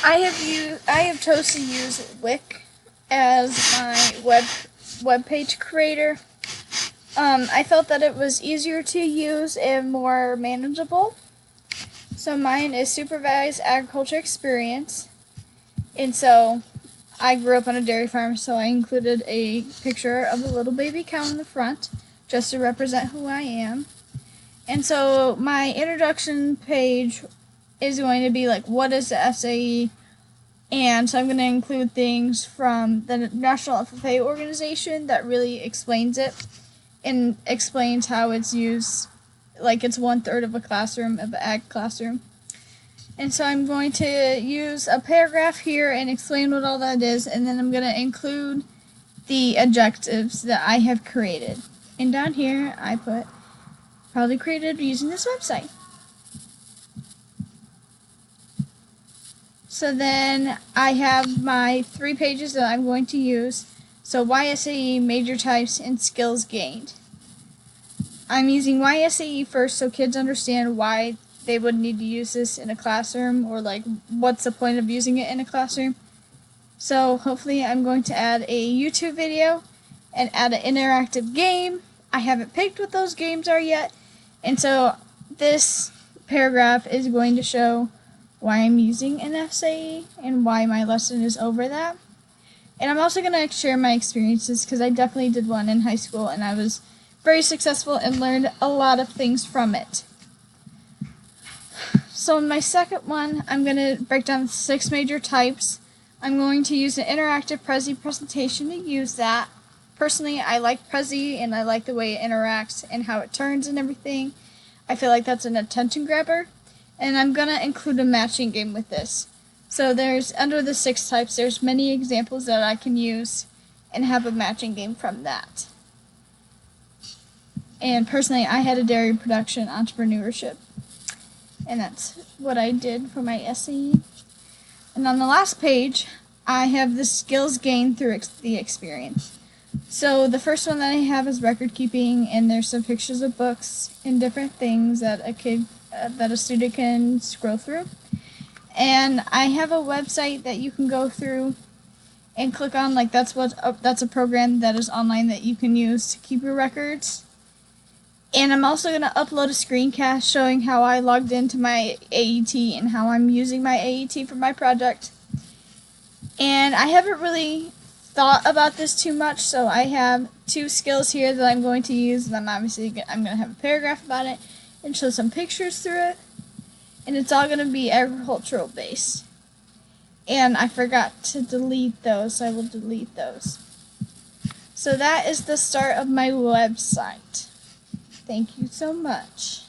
I have chosen to use Wix as my web page creator. I felt that it was easier to use and more manageable. So mine is Supervised Agriculture Experience. And so I grew up on a dairy farm, so I included a picture of a little baby cow in the front just to represent who I am. And so my introduction page is going to be like, what is the SAE? And so I'm going to include things from the National FFA organization that really explains it and explains how it's used, like it's 1/3 of a classroom, of an ag classroom. And so I'm going to use a paragraph here and explain what all that is, and then I'm going to include the objectives that I have created. And down here I put probably created using this website. So then I have my 3 pages that I'm going to use. So YSAE, major types, and skills gained. I'm using YSAE first so kids understand why they would need to use this in a classroom, or like what's the point of using it in a classroom. So hopefully I'm going to add a YouTube video and add an interactive game. I haven't picked what those games are yet, and so this paragraph is going to show why I'm using an FSAE and why my lesson is over that. And I'm also going to share my experiences because I definitely did one in high school and I was very successful and learned a lot of things from it. So in my second one, I'm going to break down 6 major types. I'm going to use an interactive Prezi presentation to use that. Personally, I like Prezi and I like the way it interacts and how it turns and everything. I feel like that's an attention grabber. And I'm going to include a matching game with this. So there's, under the 6 types, there's many examples that I can use and have a matching game from that. And personally, I had a dairy production entrepreneurship. And that's what I did for my SAE. And on the last page, I have the skills gained through the experience. So the first one that I have is record keeping, and there's some pictures of books and different things that a student can scroll through. And I have a website that you can go through and click on, like that's a program that is online that you can use to keep your records. And I'm also going to upload a screencast showing how I logged into my AET and how I'm using my AET for my project. And I haven't really thought about this too much, so I have 2 skills here that I'm going to use, and I'm going to have a paragraph about it and show some pictures through it. And it's all going to be agricultural based. And I forgot to delete those, so I will delete those. So that is the start of my website. Thank you so much.